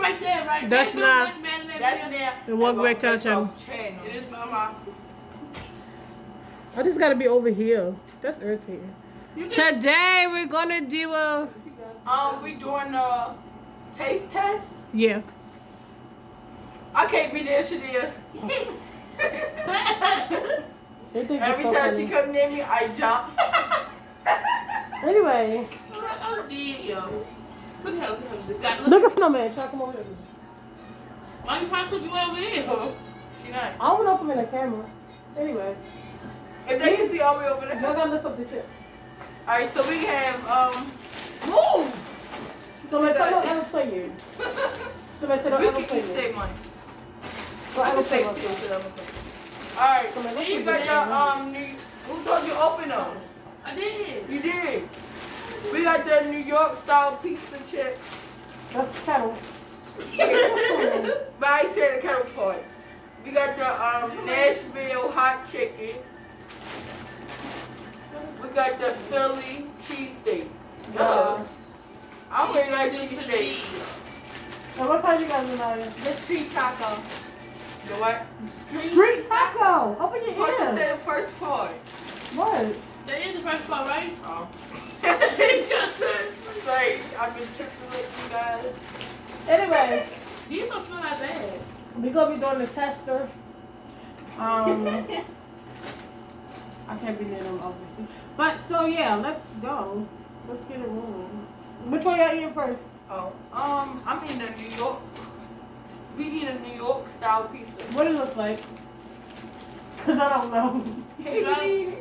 right there, right? That's not. That's there. And walk back to our channel. It is mama. I just gotta be over here. That's irritating. Today we're gonna do a. We doing a taste test. Yeah. I can't be there, Shadia. Every time she come near me, I jump. Anyway. Oh, yo. Look at her. Look at Snowman. Try to come over here. Why you trying to slip you over here? She not. I don't know if I'm in the camera. Anyway. If they can see all the way over there. I gotta lift up the chip. Alright, so we have, move! Snowman, come on, ever play you. Somebody said, don't ever play you. you. Save money. Don't ever play you. Alright, we got the, who told you open them? I did. You did. We got the New York style pizza chips. That's the kettle. But I said the kettle part. We got the Nashville hot chicken. We got the Philly cheesesteak. I don't really like cheesesteak. So what kind you guys are The street taco. The what? Street taco. Open your What you ears. say the first part? What? That is the first part, right? Oh. Yes, sir. Sorry, I've been tripping with you guys. Anyway, These don't smell that bad. we're gonna be doing the tester. I can't be near them obviously. But so yeah, let's go. Let's get it rolling. Which one y'all eating first? Oh, I'm in the New York. We eat a New York style pizza. What it look like? Cause I don't know. Hey, baby.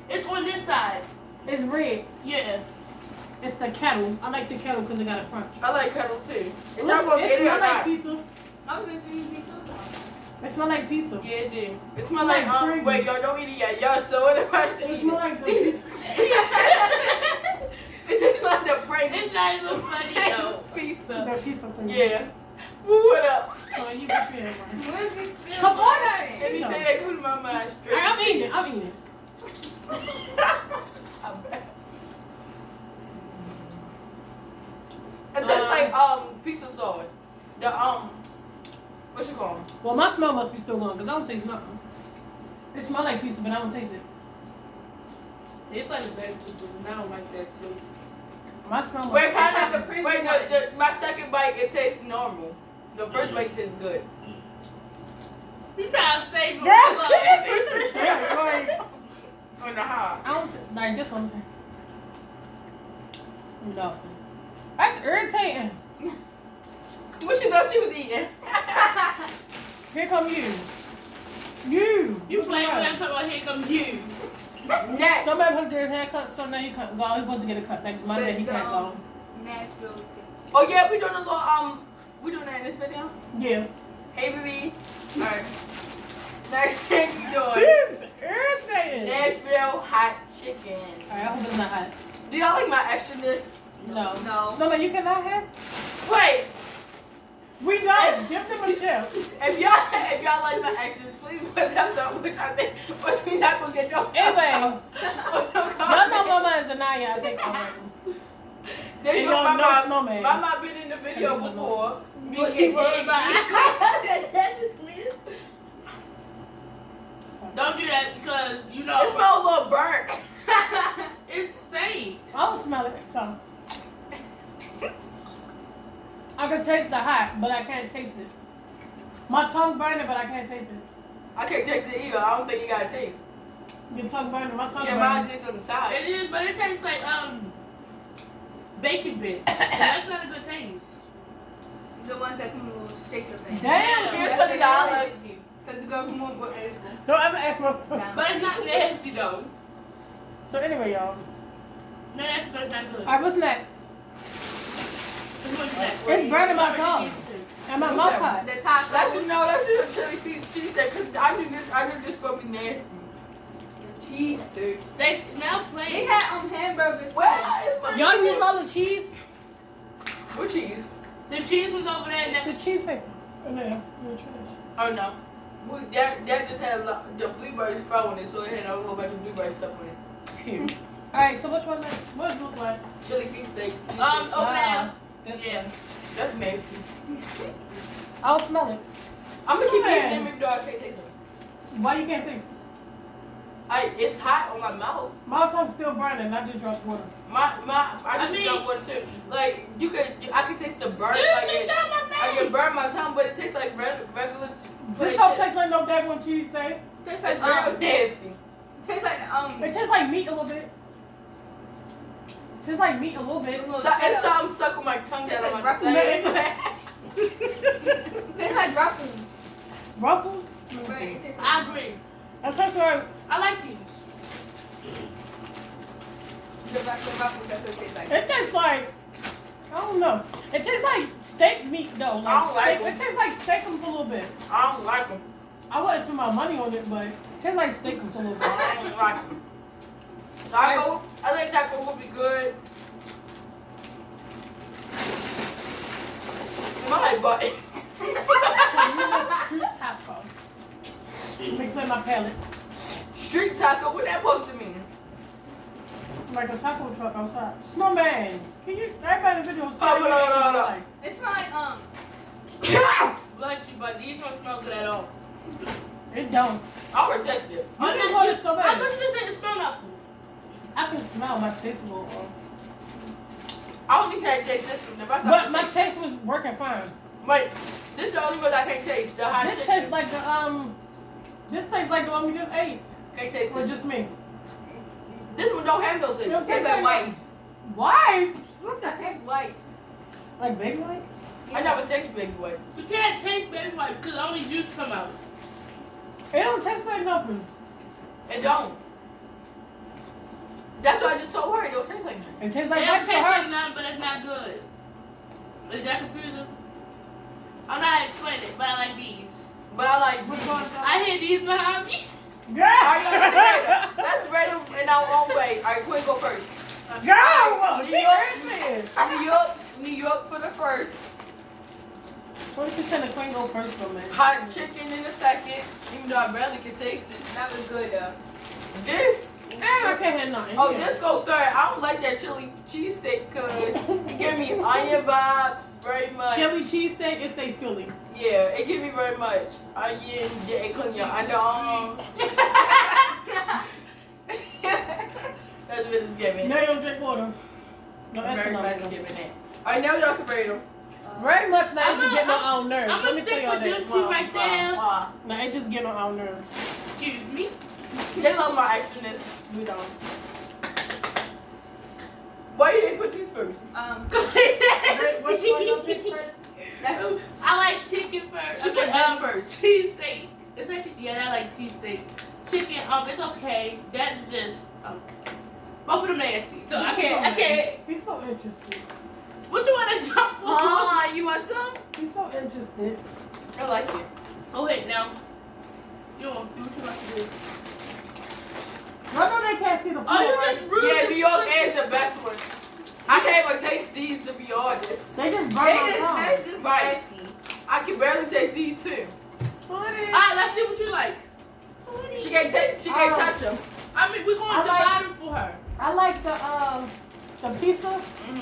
It's on this side. It's red. Yeah. It's the kettle. I like the kettle because it got a crunch. I like kettle too. If It y'all gonna get it or smell like not. pizza. I was confused each other. It smell like pizza. Yeah, it do. It smell like Pringles. wait, y'all don't eat it yet. Y'all so it if I It smell like the pizza. It's like the Pringles. It's not even funny, though. Pizza. The pizza thing. Yeah. What up? Oh, you can feel it, man. Where's he still? Come on, that Anything that comes to my mind straight. I'm eating it. I'm eating it. I bet. It tastes like pizza sauce. The what you call 'em? Well, my smell must be still going because I don't taste nothing. It smell like pizza, but I don't taste it. It's like the best pizza, and I don't like that too. My smell like Wait, like kind the of Pringles wait. ones. My second bite it tastes normal. The first bite tastes good. You trying to save it? Yeah, like, On the high. I don't like this one. Nothing. That's irritating. What you thought she was eating? Here come you. You. You playing with that talking about here comes you. Next. Don't let him do his haircut, so now he can't go. He's supposed to get a cut next Monday. He can't go. Nashville tip. Oh yeah, we doing a little we doing that in this video. Yeah. Hey baby. Alright. Next thing we doing. She's irritating. Nashville hot chicken. Alright, I hope it's not hot. Do y'all like my extraness? No. No. No, man, you cannot have. Wait. We don't. Give them a chip. If y'all like my extras, please put thumbs up, which I think but we not gonna get no Anyway, no y'all know Mama is Anaya, I think already. They And know y'all know Mama. Snowman. Mama been in the video And before. Me What and he worried Don't do that because you know It smells a little burnt. it's stank. I don't smell it, so. I can taste the hot, but I can't taste it. My tongue burning, but I can't taste it. I can't taste it either. I don't think you gotta taste. Your tongue burning, my tongue Yeah, burning. mine is on the side. It is, but it tastes like bacon bits. And that's not a good taste. The ones that come in a little shaker thing. Damn, Here's That's $20. Because you go from one book in school. Don't ever ask my food. But it's not nasty though. So anyway, y'all. No, that's but it's not good. Alright, what's next? What's that? It's burning my tongue. And my mouth hot. The taco. Let's do a chili cheese steak because I knew this gonna be nasty. Cheese, dude. They smell They plain. had hamburgers. Well, it's my Y'all use all the cheese? What cheese? The cheese was over there The next. cheese paper. Oh, no, yeah. You're trash. Oh no. That just had the blueberry sprout on it, so it had a whole bunch of blueberry stuff on it. Here. Alright, so which one? What does it look like? Chili cheese steak. Over there. This Yeah. one. That's nasty. I'll smell it. I'm gonna keep Man. eating them even though I can't taste them. Why you can't taste? It's hot on my mouth. My tongue's still burning. I just drank water. I I just mean- drunk water too. Like I can taste the burn. Excuse Like me, it, down my I face. can burn my tongue, but it tastes like regular. This don't taste like no daggone cheese steak. Tastes It's like real nasty. tastes like It tastes like meat a little bit. Tastes like meat a little bit. a little So it's cheddar. something stuck on my tongue that Tastes I'm like gonna say. Tastes like Ruffles. Ruffles? Right, it tastes like I agree. It tastes like, I like these. the Ruffles. That's what it tastes like. it tastes like, I don't know. It tastes like steak meat though. Like I don't like steak, them. it tastes like steakums a little bit. I don't like them. I wouldn't spend my money on it, but it tastes like steakums a little bit. I don't like them. Taco, I think taco would be good. My butt. Street taco. Let me clear my palate. Street taco, what that supposed to mean? Like a taco truck outside. Snowman, can you, everybody in the video say Oh, what no. you like? It smells like Bless you, but these don't smell good at all. It don't. I would taste it. You didn't go to so I bad. thought you just said it smell nothing. I can smell my taste a little off. I only can't taste this one. If I But my taste was working fine. Wait, this is the only one I can't taste. The hot This chicken. tastes like the this tastes like the one we just ate. Can't taste Or this. just me. This one don't have no taste. It it tastes like wipes. Wipes? That tastes wipes. Like baby wipes? I never taste baby wipes. You can't taste baby white because only juice come out. It don't taste like nothing. It don't. That's why I just told her it don't taste like that. It tastes It like don't wipes to taste like her. nothing, but it's not good. Is that confusing? I don't know how to explain it, but I like these. But I like Which these. one? I hear these behind me. Girl! Alright, let's rate them in our own way. Alright, Quinn, go first. Girl! New York, New York for the first. What if you send a queen go first for me? Hot chicken in the second. Even though I barely can taste it. That was good though. This. I can't have nothing. Oh, this go third. I don't like that chili cheesesteak because it give me onion vibes very much. Chili cheesesteak, it say Philly. Yeah, it give me very much onion. Yeah, it clean your underarms. That's what it's giving. Now you don't drink water. No, that's Very much not giving it. Alright, now y'all can rate them. Very much now I'm it just a- get on our nerves. I'm Let gonna me tell stick y'all with them that. two right there. Now it just get on our nerves. Excuse me. They love my extraness. We don't. Why you didn't put these first? Which one y'all pick first? That's I like chicken first. She put that first. Cheesesteak. It's actually, yeah, I like cheesesteak. Chicken, it's okay. That's just, both of them nasty. So I can't. He's so interested. What you want to jump for? You want some? He's so interested. I like it. Oh wait, now. You want to do what you want to do. I know they can't see the floor. Oh, you right? just rude. Yeah, New York is the best one. I can't even taste these to be honest. They just burn they my just, tongue. that's just Right. nasty. I can barely taste these too. Honey. Alright, let's see what you like. She can't taste. She can't touch them. I mean, we're going I to like- divide them for her. I like the pizza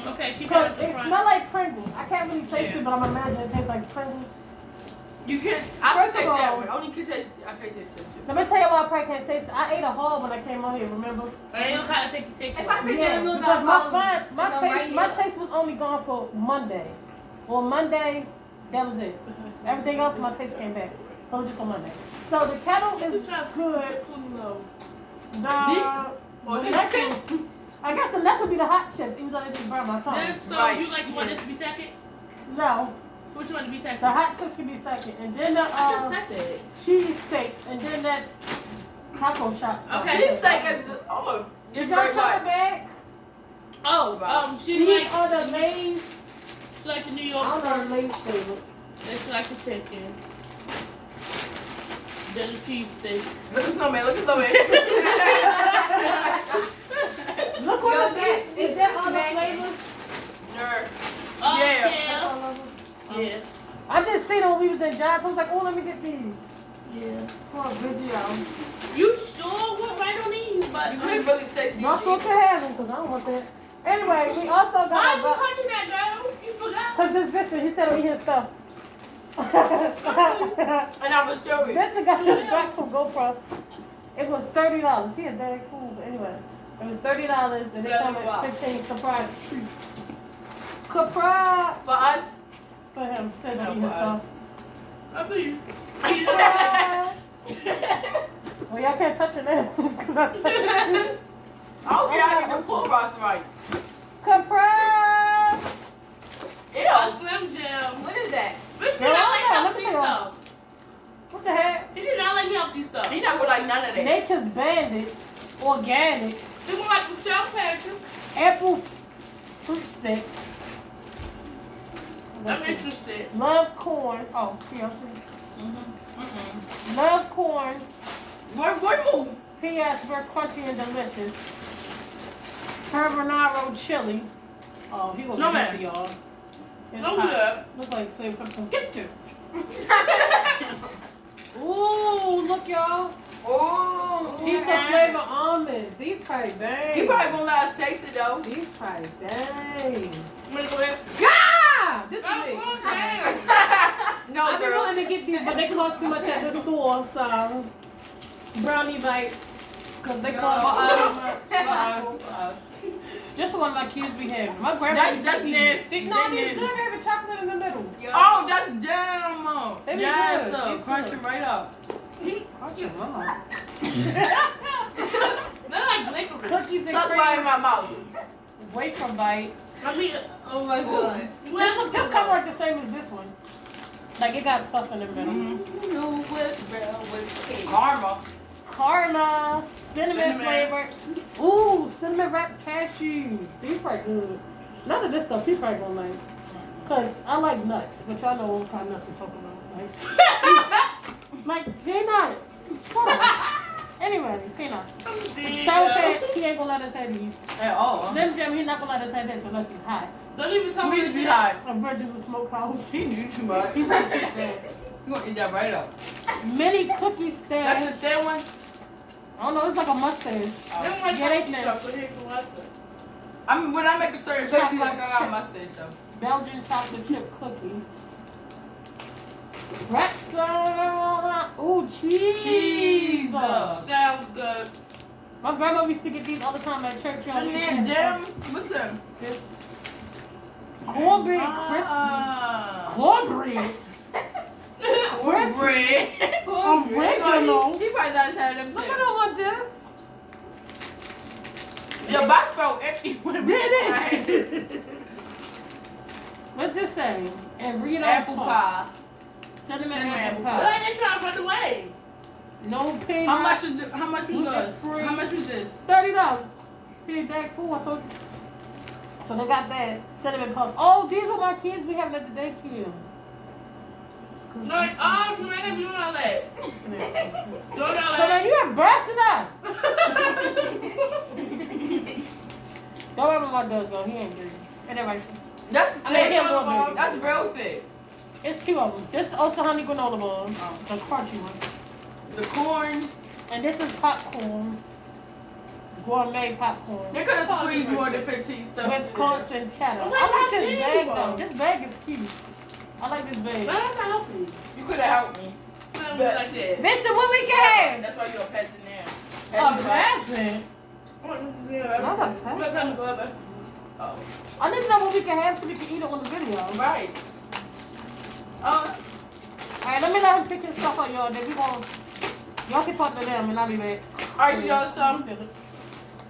Okay, keep because that at the it front. smells like Pringles. I can't really taste Yeah. it, but I'm imagining it tastes like Pringles. You can. I can First of taste that all- one. Only can taste. I can't taste them too. Let me tell you why I probably can't taste it. I ate a whole when I came out here, remember? And you'll kind of take the taste. If I sit there, Yeah, you'll because not follow me. my It's on right my here. taste was only gone for Monday. On Monday, that was it. Everything else, my taste came back. So just on Monday. So the kettle is good. The next one, I guess the next would be the hot chips, even though they just burn my tongue. Then, so Right. you want this to be second? No, Which one to be second? the hot chips can be second, and then I just the second. cheese steak, and then that taco shop. Okay. Cheesesteak is. Oh, Did give y'all very shop much. it back? Oh, she These like are the Lay's. she like the New I York don't know first. the Lay's favorite. It's like the chicken. Then the cheese steak. Look at snowman. Look at snowman. Look Yo, what that is is that all the smacking. flavors? Nerd. Oh, Yeah. That's yeah. all of them? Yeah. I just seen it when we was in Giants. I was like, oh, let me get these Yeah. for a video. You sure went right on these, but You couldn't really taste these. Not sure to have them because I don't want that. Anyway, we also why got you touching that, girl? You forgot. Cause this Vincent, he said he his stuff. And I was curious. Vincent got his back from GoPro. It was $30. He is very cool, but anyway. It was $30 and they come with 15 surprise treats. Surprise For us, for him. Said No, he for his stuff. I believe. Surprise. Well, y'all can't touch it now. I don't care how you do full cross right. Surprise! A Ew. Slim Jim. What is that? Bitch did Girl, not like look healthy at her. stuff. What the heck? He did not like healthy stuff. He not gonna like none of that. Nature's Bandit, organic, He was like the South Patrick. apple fruit stick. I'm interested. Love corn. Oh, PLC. Mm-hmm. Love corn. Boy, move. P.S. We're crunchy and delicious. Carbonaro chili. Oh, he was Snowman. good, y'all. It's I'm hot. good. Looks like flavor comes from Get you. Ooh, look, y'all. Oh, These are flavor almonds. These probably bang. You probably gonna let us taste it though. These probably bang. I'm gonna go ahead. Yeah! This is Oh, me. okay. No, I've been girl. wanting to get these, but they cost too much at the store, so brownie bite. Cause they cost too much. Just one of my kids be having. My grandma used That's to eat. nasty. No, That's these nasty. good having chocolate in the middle. Yo. Oh, that's damn. They be Yes, good. It's crunch good. it right up. Crunchy, mama. They're like licorice. Cookies and Suck right in cream. my mouth. Wafer bite. I mean, Oh my god. This kind of like the same as this one. Like it got stuff in the middle. Mm-hmm. No whipped brown with cake. Karma. Karma, cinnamon Cinnamon. flavored. Ooh, cinnamon wrapped cashews. These probably good. None of this stuff he probably gonna like. Cause I like nuts, which I know what kind of nuts we're talking about. Like peanuts. Shut up. Anyway, peanuts. Sour Patch, he ain't gonna let us have these. At all. Slim Jim, he not gonna let us have this unless he's hot. Don't even tell Who me needs to be to hot? A virgin with smoked house. He knew too much. He's like that. You gonna eat that right up. Mini cookie That's stand. the thin one. I don't know, it's like a mustache. They don't like Yeah, they healthy can. stuff, so they can watch it. I mean, when I make a certain face, you like I got a mustache though. Belgian chocolate chip cookie. Pretzel. Ooh, cheese. Cheese. Sounds good. My grandma used to get these all the time at church. Y'all. And then them, what's them? Cornbread crispy. Cornbread. Cornbread. Original. He probably does have them I too. don't want this. Your box felt empty when Did we it? What's this say? And Rita Apple pie. Cinnamon Cinnamon apple apple Why pie. they trying to run away? No peanut. How much is this? How much was Gluten this? free. How much was this? $30. Big bag full, I told you. So they got that cinnamon puff. Oh, these are my kids we have at the daycare. No, like, oh, you ain't doing all that. Doing all So that. then you have breasts enough. Don't ever my dog go. He ain't greedy. And anyway, That's I mean, he a little bit. That's real thick. it's two of them. This is also honey granola bars, Oh. the crunchy one. The corn. And this is popcorn. Gourmet popcorn. They could have squeezed more than 15 stuff. Wisconsin cheddar. Well, I like this that's bag evil. though. This bag is cute. I like this Why bag. don't I help you? You could have helped me. Why don't you like that? Vincent, what we can have? That's why you're a peasant now. A present. Not a present. Oh, I need to know what we can have so we can eat it on the video. right. Alright, let me let him pick his stuff up, y'all. Then we gonna y'all can talk to them and I'll be back. Alright, y'all. So,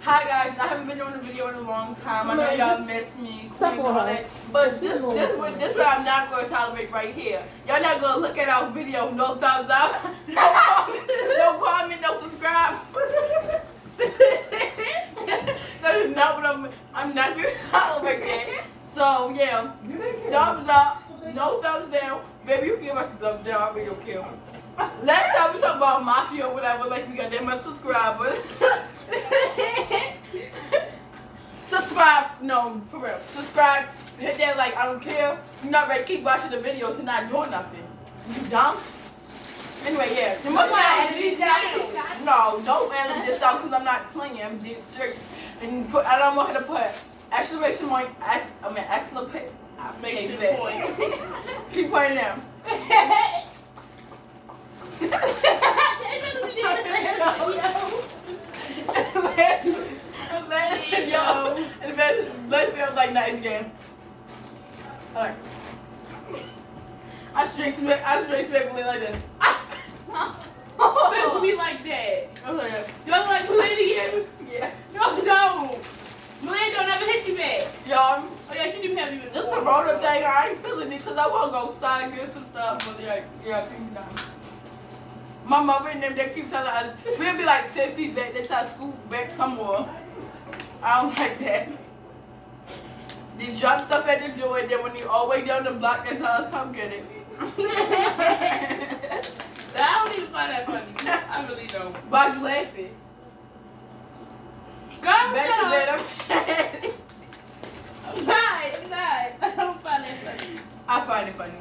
hi guys. I haven't been on the video in a long time. I know y'all miss me, Stop queen, all on her. that. But this what I'm not going to tolerate right here. Y'all not going to look at our video. No thumbs up. No comment. No subscribe. That is not what I'm not going to tolerate that. So yeah, thumbs up. No thumbs down. Baby, you can give us a thumbs down. I really don't care. Last time we talked about mafia or whatever, like we got that much subscribers. Subscribe, no, for real. Subscribe, hit that like, I don't care. You're not ready to keep watching the video to not doing nothing. You dumb? Anyway, yeah. The most no, don't edit this out because I'm not playing. I'm dead serious. And I don't want her to put exclamation mark, Make Okay, sure bet. point. Keep pointing now. Let's feel like night again. Alright. I straight smack me like this. Make me like that. I'm like, Y'all like Millennium? yeah. No, don't. Millennium don't ever hit you back. Y'all, Oh yeah, she do have you in this the Corona thing, I ain't feeling it because I want to go outside and get some stuff, but yeah, keep down. My mother and them, they keep telling us, we'll be like 10 feet back, they try to scoot back somewhere. I don't like that. They drop stuff at the door, and then when you all the way down the block, they tell us, come get it. I don't even find that funny. I really don't. Why'd you laughing? Girl, shut Back to up. bed, I'm not. I don't find that funny. I find it funny.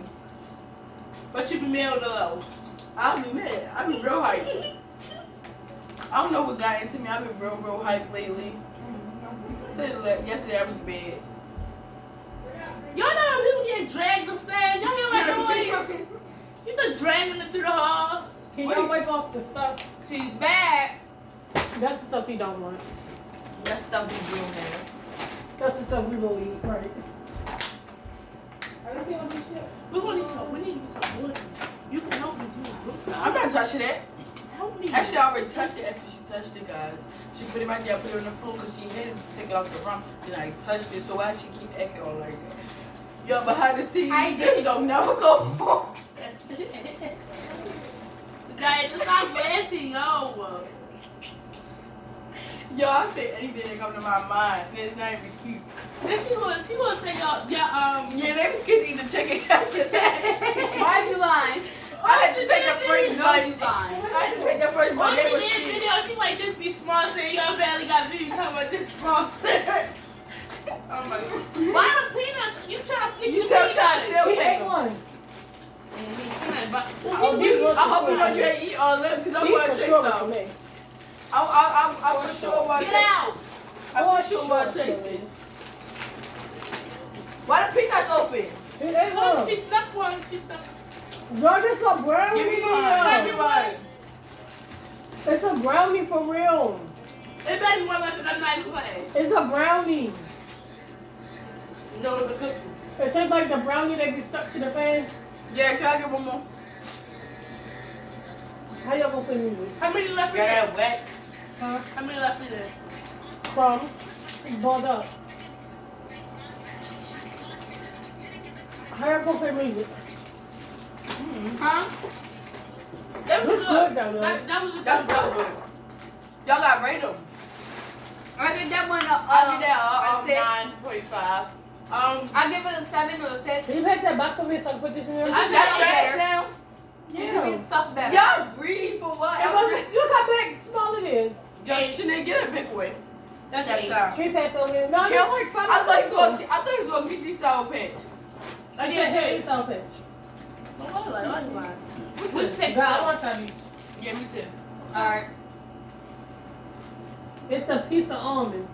But you be mad though. I'll be mad. I've been real hype. I don't know what got into me. I've been real hype lately. Yesterday I was bad. Y'all know when people get dragged upstairs? Y'all hear that noise? You just dragging it through the hall. Can y'all wipe off the stuff? She's back. That's the stuff he don't want. That stuff we doing there. That's the stuff we will eat, right? We need some wood. You can help me do it. I'm not touching it. Help me. Actually, I already touched it after she touched it, guys. She put it right there, put it on the floor because she had to take it off the room. Then I touched it, so why she keep acting all like that? Yo, behind the scenes, this don't never go home. Guys, stop laughing over. Yo, I say anything that come to my mind. It's not even cute. Then she gonna say y'all, Yeah, they was scared to eat the chicken after that. Why'd you lie? I had to take a first No, bite. you lied. I had to take that first Once bite. They she was did scared. video, she like this be sponsor. Y'all barely got videos talking about this sponsor. Oh my god. Why the peanuts? You trying to stick You the still peanuts? trying to still He take ate them. one. Oh, Oh, you- these I ones hope for you know sure. you ain't eat all of them because I'm These going for to take sure for some. me. I for sure want to Get out! I for sure want to taste it. Why the peanuts open? He ate Oh, one. she stuck one. She stuck. No, this a brownie. Give me mine. Give me mine. It's a brownie for real. It better be one left and I'm not even playing. It's a brownie. No, it's a cookie. It tastes like the brownie that be stuck to the fan. Yeah, can I get one more? How y'all gonna put me with? How many left in Got there? that wet. Huh? How many left in there? Crumbs. Balled up. How y'all gonna put me with? Huh? That was Looks good. good though, though. That was a That's good real good. Y'all got rate them. I give that one I give that a 6. 9.5. I give it a 7 or a 6. Can you pack that box over here so I can put this in there? I That's said trash better. now. You give me stuff better. Y'all greedy for what? It wasn't, look how big, small it is. Yo, Shanae, get a big one. That's Yes, eight. sir. Can you pass over here? No, Yo, they're like $5. I thought you was gonna get these sour patch. I Yeah, did hey, too. it's all pitch. I like mine. Which pick? God, I want to try these. Yeah, me too. Alright. It's the piece of almonds.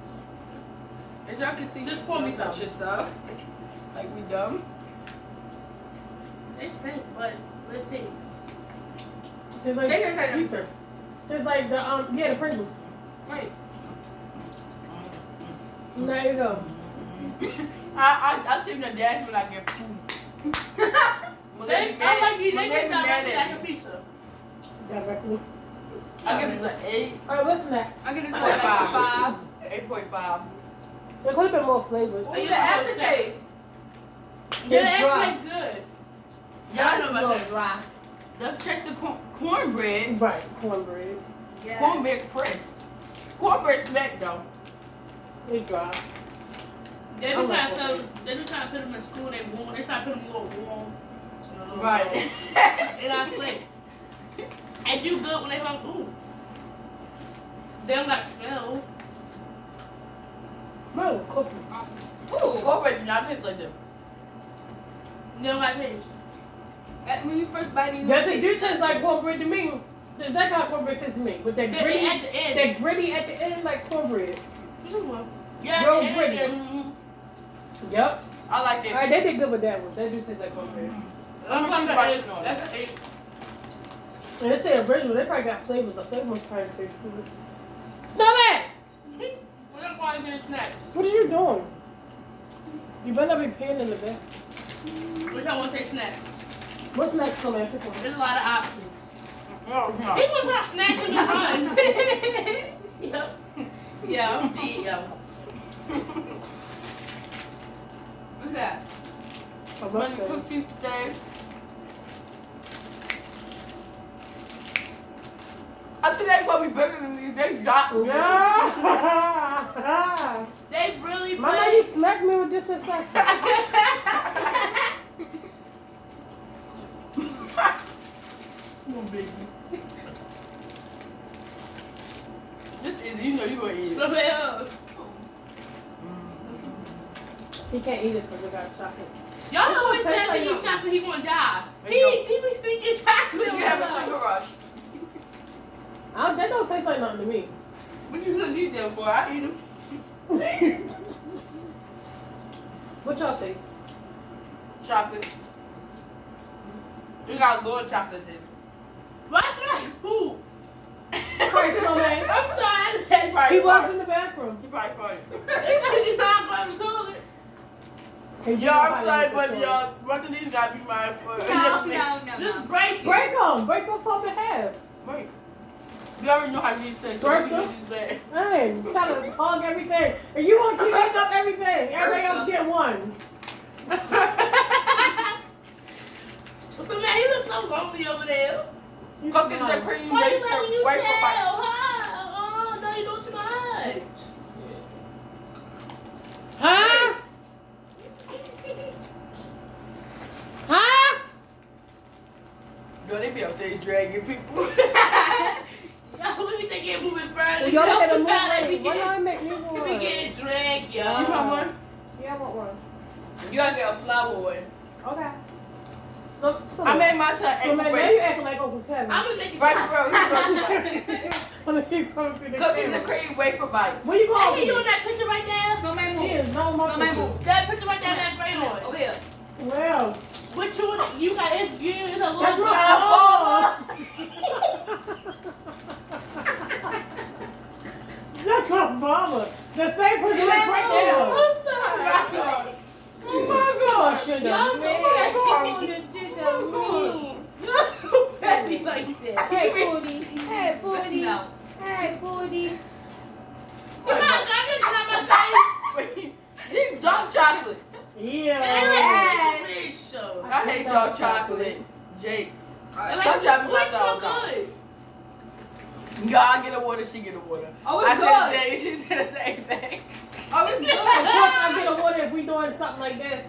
And y'all can see, Just pour me some. your stuff. Like we dumb. They stink, but let's see. Tastes like They can take them. Reese's. Tastes like the the Pringles. Wait. There you go. I see the dash when I get food. I like these. They Malay get be mad directly at like a me. pizza. Directly. I give this an 8. Alright, what's next? I give this one Like a 5. 8.5. There could have been more flavors. Ooh, the aftertaste. Yeah, they It's dry. actually good. Y'all know It's a about little that. dry. Let's check the cornbread. Right, cornbread. Yeah. Cornbread crisp. Cornbread smack though. It's dry. They I be like trying to that. they be trying to put them in school. They warm. They try to put them a little warm. Right. And I sleep. I do good when they come. Ooh. They don't got smell. No, cookies. Ooh. Cornbread do not taste like them. They don't got taste. When you first bite it, you Yes, it do taste like cornbread to me. That's how cornbread tastes to me. With that They gritty, at the end. that gritty at the end like cornbread. Yeah, Real at the end, pretty. they- Yep. I like that. Alright, they did good with that one. That do taste like blueberry. I'm Let me gonna keep put biting on it. That's an 8. And they say original, they probably got flavors. The flavors probably taste good. Stop it! We're not going to get a snack. What are you doing? You better not be peeing in the bed. Which I want to take snacks. What's next, so man? Pick one. There's a lot of options. No, it's not. People not snacks when you run. Yep. Yeah. What's that? A Money muffin. cookies today. I think they probably better than these. They got me. Yeah. They really My play. lady smacked me with disinfectant. Come on, baby. This is, you know you gonna eat it. What else? He can't eat it because we got chocolate. Y'all always Taste say like if he eat nothing. chocolate, he gonna die. There you He be sneaking chocolate. You have a sugar rush. That don't taste like nothing to me. What you gonna eat them for? I eat them. What y'all taste? Chocolate. You got Lord chocolate in it. Why did I poop? Alright, so man. I'm sorry. I Probably He was farted. in the bathroom. He probably farted. It's not going to the toilet. He Yo, I'm probably sorry, went but to the y'all, one of these gotta be mine for. No. Just break it. Break them. Break them from the half. Wait. You already know how these taste. Break So them? you say. Hey, I'm trying to hog everything. And you want to keep eating up everything. Everybody else get one. So man, he looks so lonely over there. Cookies and cream. Why you wafer- letting you wafer tell? bite. Huh? Oh, no, you doing too much. Huh? Huh? Yo, they be upset dragging people. Yo, what you think you're moving further? Y'all look at the You gotta movie. be Why getting- not make me You one? be getting dragged, yo. You want one? Yeah, I want one. You gotta get a flower one. Okay. So, I made my child so ankle man, now you bracelet. acting like Uncle Kevin. I'm gonna make it Right, fun. bro. You When he comes through the Cookies camera. and cream wafer bites. Where you I going? hear you in that picture right there. Snowman He move. is not my Snowman picture. move. That picture right there, that gray Over one. here. Well, Which one? You got it's you. It's a little. that's my fault. That's my mama. The same person that's right there. I'm sorry. Oh my gosh, sugar. Y'all so Man. You're so petty like that. Hey, Booty. Hey, Booty. No. Hey, Booty. Come on, I just shut my face. Wait, these dark chocolate. And Yeah. I like this show. I hate dark chocolate. Jake's. I Dark like chocolate boys like all feel the time. good. God get a water, she get a water. Oh, I it's said good. the same, she said the same thing. Oh, it's Of good. course, I get a water if we doing something like this.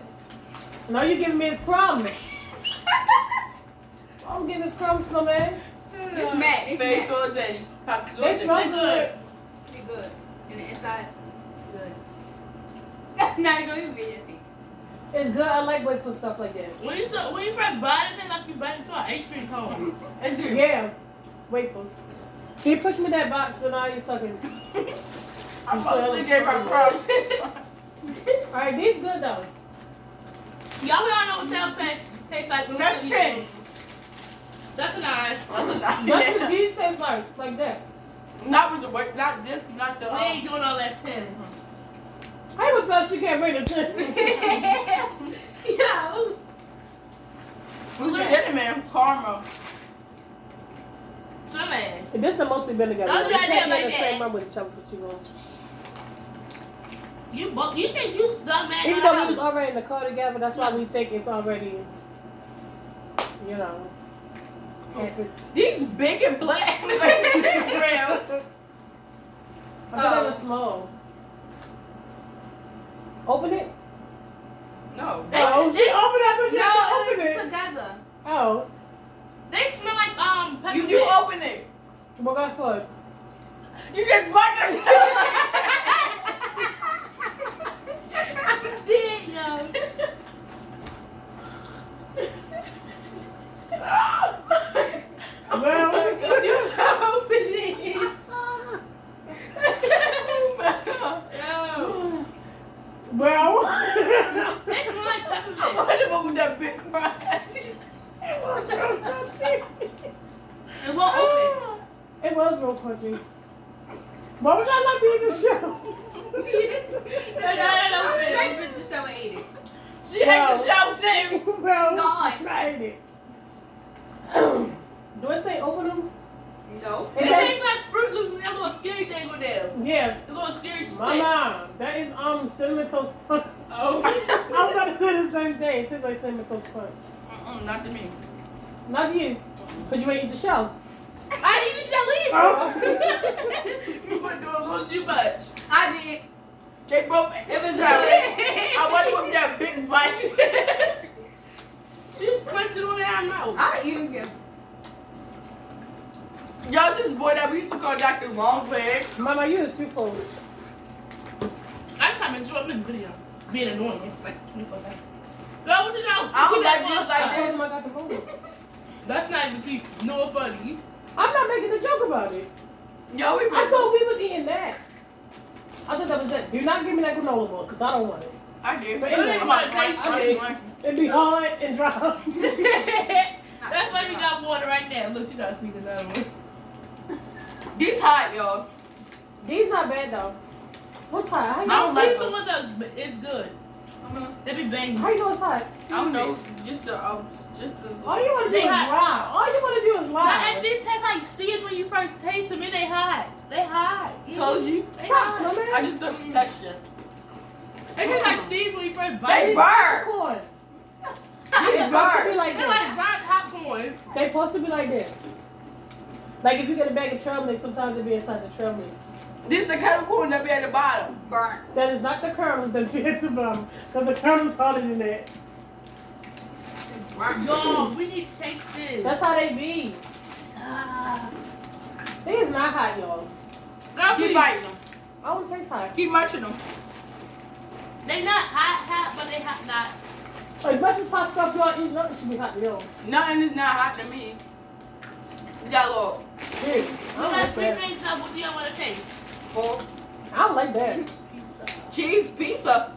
No, you giving me his crumbs. I'm getting his crumbs, no man. It's matte. It's Face matte. or Teddy. They smell good. Be good. And the inside, good. Now you don't even be happy. It's good. I like wait for stuff like that. When you first buy it, it's like you bite into an ice cream cone. And dude, Yeah. Wait for. Can you push me that box and now you sucking? I'm supposed to give her crumbs. Alright, these good though. Y'all all know what Sour Patch tastes like. when That's we 10. eat. That's a 9. That's a That's what nine. these taste like that. Not with the weight, not this, not the. We ain't doing all that 10. I would tell she can't bring the 10. Yo. With the cinnamon, caramel. So man. This the mostly been together. Don't do You that can't be like in the that. same room with each other for too long. You think you stuck, man. Even though we was already in the car together, that's why we think it's already, you know. happened. These big and black. Real. I thought it was small. Open it. No. Oh, she opened it. I thought you had to No, open it's it. together. Oh, They smell like peppermint. You do open it. what got fucked? You can bite them. Did yo. Well, You do open it. well. They real crunchy. Why would I not be in the show? I did the show and ate it. She ate the show too. Well, Gone. I ate it. Do it say open them? No. It tastes like Fruit Loops. That little scary thing with them. Yeah. The little scary stick. Mama, that is cinnamon toast punch. Oh. I was about to say the same thing. It tastes like cinnamon toast punch. Not to me. Not to you. Because you ain't eat the shell. I didn't even shall leave. You were doing a little too much. I did. They both. It was I wonder if that big bite. She punched it on her mouth. I even get. Y'all this boy that we used to call Dr. Long Legs. Mama, you is too close. I come and short this video. Being annoying. Like 24/7. Girl, what you know? I don't Keep like that this one like I stuff. told him I got the phone. That's not even cute. No funny. I'm not making a joke about it. Yo, we I thought we was eating that. I thought that was it. Do not give me that granola bar, because I don't want it. I did. But It anyway, ain't about to taste it. It'd be hard and dry. That's why you got water right now. Look, she got sneak another one. These hot, y'all. These not bad though. What's hot? How you I know don't like These them. ones it's good. They be banging. How you know it's hot? I don't know. Just the. All you want to do They is hot. lie. All you want to do is Now, lie. if these taste like seeds when you first taste them, they hot. They hot. Told you. They Stop, hot. Snowman. I just took the texture. They taste like seeds when you first bite They it. burn. Popcorn. They They supposed to be burn. like They're this. like burnt popcorn. They supposed to be like this. Like if you get a bag of trail mix, sometimes it be inside the trail mix. This is the kettle corn that be at the bottom. Burnt. That is not the kernels that be at the bottom, because the kernels harder than that. Yo, we need to taste this. That's how they be. Ah. They is not hot, y'all. Girl, Keep please. biting them. I don't taste hot. Keep munching them. They not hot, but they hot not. As much as hot stuff y'all eat, nothing should be hot to y'all. Nothing is not hot to me. You got a little Dude, We I don't got like three that. things up. What do y'all want to taste? pork, I don't like that. Pizza. cheese, pizza.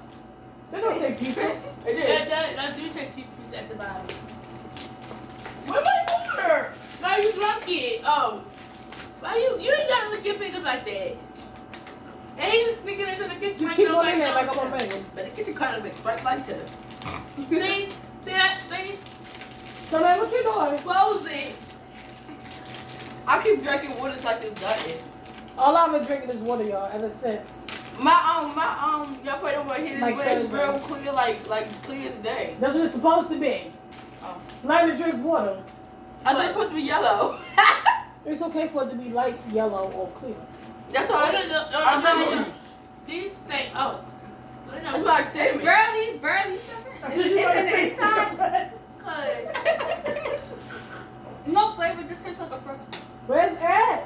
They don't say pizza. It is. That do say cheese pizza at the bottom. Where my water? No, you drunk it. Oh. Why you ain't gotta lick your fingers like that. And he just sneaking into the kitchen. Just keep one in there like I'm banging. Better get the cut of it right like that. See? See that? See? So man, what you doing? Close it. I keep drinking water like it's dirty. All I've been drinking is water, y'all, ever since. Y'all put it over here. Like Where it's Thursday. real clear, like clear as day. That's what it's supposed to be. Oh. Learn to drink water. I thought it's supposed to be yellow. It's okay for it to be light yellow or clear. That's all. What is it? I know. These stay. Oh. What is It's that? like cinnamon. Barely sugar. It's in the inside. Good. No flavor, just tastes like a pretzel. Where's Ed?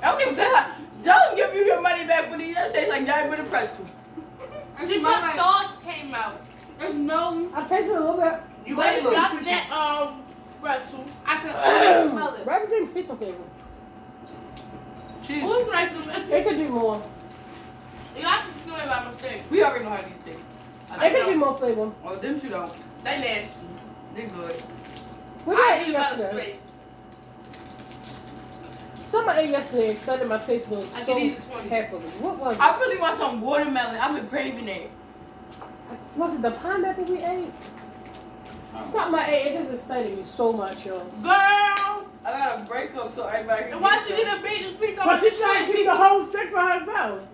I don't even tell her. Don't give you your money back for these. That tastes like nothing but a pretzel. See, my sauce came out. There's no. I tasted a little bit. You ain't dropping that pretzel. I can smell it. Everything pizza flavor. Cheese. Who's like them? It could do more. You have to do it by mistake. We already know how these taste. It could do more flavor. Oh, them two don't. They nasty. They good. What did I I eat eat about yesterday? 3. Something I ate yesterday excited my taste buds I so can eat 20. happily. What was it? I really want some watermelon. I've been craving it. Was it the pineapple we ate? Something I ate, it just excited me so much, y'all. Girl! I got a break up so everybody can And why get she some. get a big piece of But she trying to keep the whole stick for herself.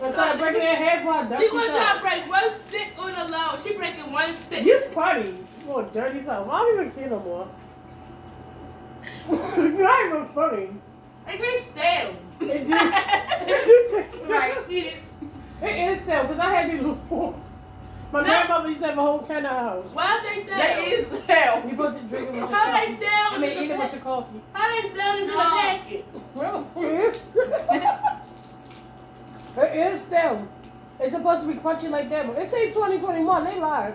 Instead of breaking it in half while I dust She gonna try herself. to break one stick on the low. She breaking one stick. You funny. You little dirty self. I don't even care no more. You're not even funny. It tastes stale. It do, it do taste Right. Eat it. It is stale, because I had these before. My No. grandmother used to have a whole can of house. Why they stale? That is hell. You supposed to drink it with your How they coffee. stale I in mean, eat the it with your coffee. How they stale in the No. packet? Well, it is stale. It's supposed to be crunchy like that, but it say 2021. They lied.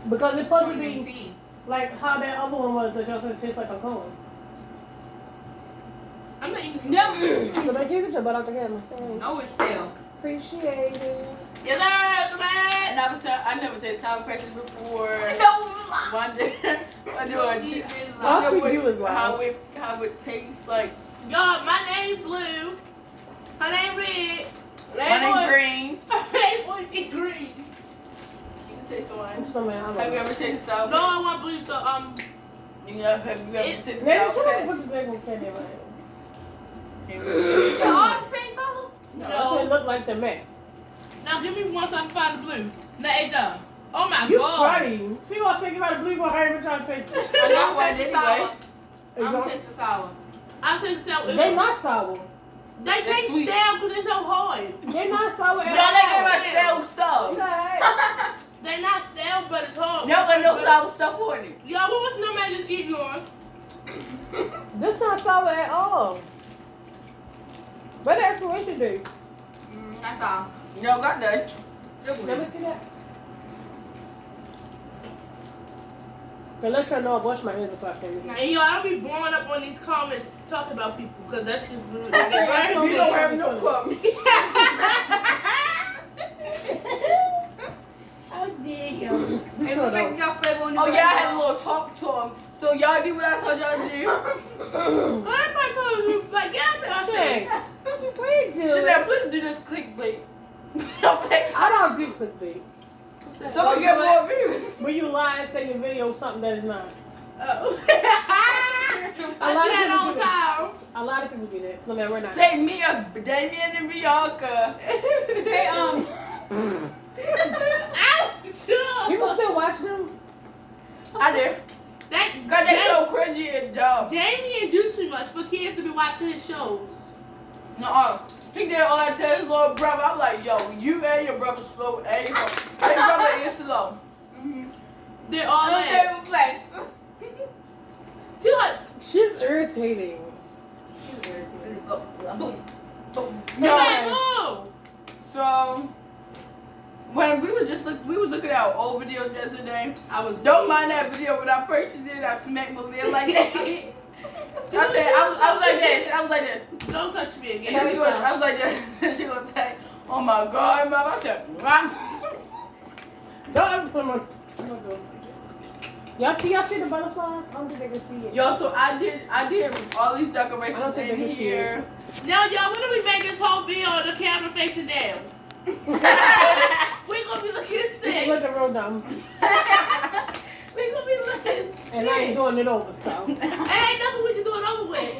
Because it's supposed to be 2019. like how that other one was that y'all said tastes like a cone. I'm not eating. No. So make you get your butt out the camera. Thanks. No, it's stale. Appreciate it. Yes, sir, man. I never tasted sour patches before. No. One day, I do a Don't even All lie. she do is lie. how it tastes like. Y'all, my name's Blue. Her name Red. My name green. Her name was green. You can taste the wine. What's the man? I Have you ever tasted sour? No, I want Blue, so Have you ever tasted Maybe sour? somebody put the big one candy in my hand. They're all the same color. That's what it look like to me. now give me one so I can find the Blue. Now, hey, John. Oh my You God. funny. She gonna think about the blue one, her even trying to taste it. I know I'm one tasting anyway. sour. You I'm know? tasting sour. I think so. They not sour. They taste sweet. stale because they're so hard. They not sour at Y'all all. ain't got my stale stuff. Okay. They're not stale, but it's hard. Y'all got no sour stuff on it. Yo, what was no man just eat yours? This not sour at all. But that's what we should do. That's all. Y'all got that. Just Let me wait. see that. But let y'all know I wash my hands before I say it. And y'all, I don't be blowing up on these comments talking about people because that's just rude. You don't have no problem. How dare you? And Shut what make up. y'all flavor on the Oh back? yeah, I had a little talk to him. So y'all do what I told y'all to do. Everybody told you, like, get out there. I Shay, said, what you do? Chanel, please do this clickbait. Okay. I don't do clickbait. So we get more views. When you lie and say your video something that is not. oh. A lot of I do that people all do the that. time. A lot of people do this. No matter we're not. Say Mia, Damien, and Bianca. Say Ouch! People still watch them. I did. That, God, they so cringy and dumb. Damien do too much for kids to be watching his shows. Nuh-uh. He did all that to his little brother. I'm like, yo, you and your brother slow. And your brother is slow. They're all I that. don't play. She like, She's irritating. Boom. No. oh. So when we was looking at our old videos yesterday. I was Don't mind that video, but I purchased it. I smacked my lid like that. I said, I was like that. I was like that. Don't touch me again. And I was like that. She gonna say, oh my God, Mom. I said, Don't ever put them on. I'm not doing it. Y'all see the butterflies? I don't think they can see it. yo, so I did all these I decorations don't think they in can see here. Now, y'all, when do we make this whole video of the camera facing down? We gonna be looking sick. Look at real dumb. We gonna be looking sick. And I ain't doing it over, so. Ain't nothing we can do it over with.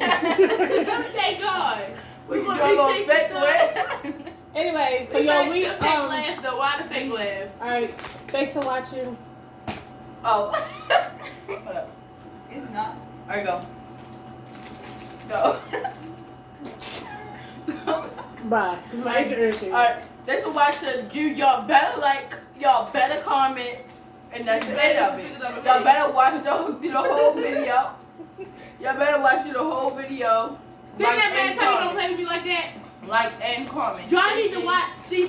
Thank God. We You gonna gonna be fake tasting stuff. way? Anyway, so We y'all, make we, the fake laugh though. Why the fake laugh? alright, thanks for watching. Oh. Hold up. It's not. There you go. Go. Bye. Because my agent irritating. Alright, thanks for watching. Y'all better like, y'all better comment, and that's the end of it. Y'all better watch the whole video. Y'all better watch the whole video. Didn't that man and tell you don't comment. play with me like that? Like and comment. Y'all need to watch See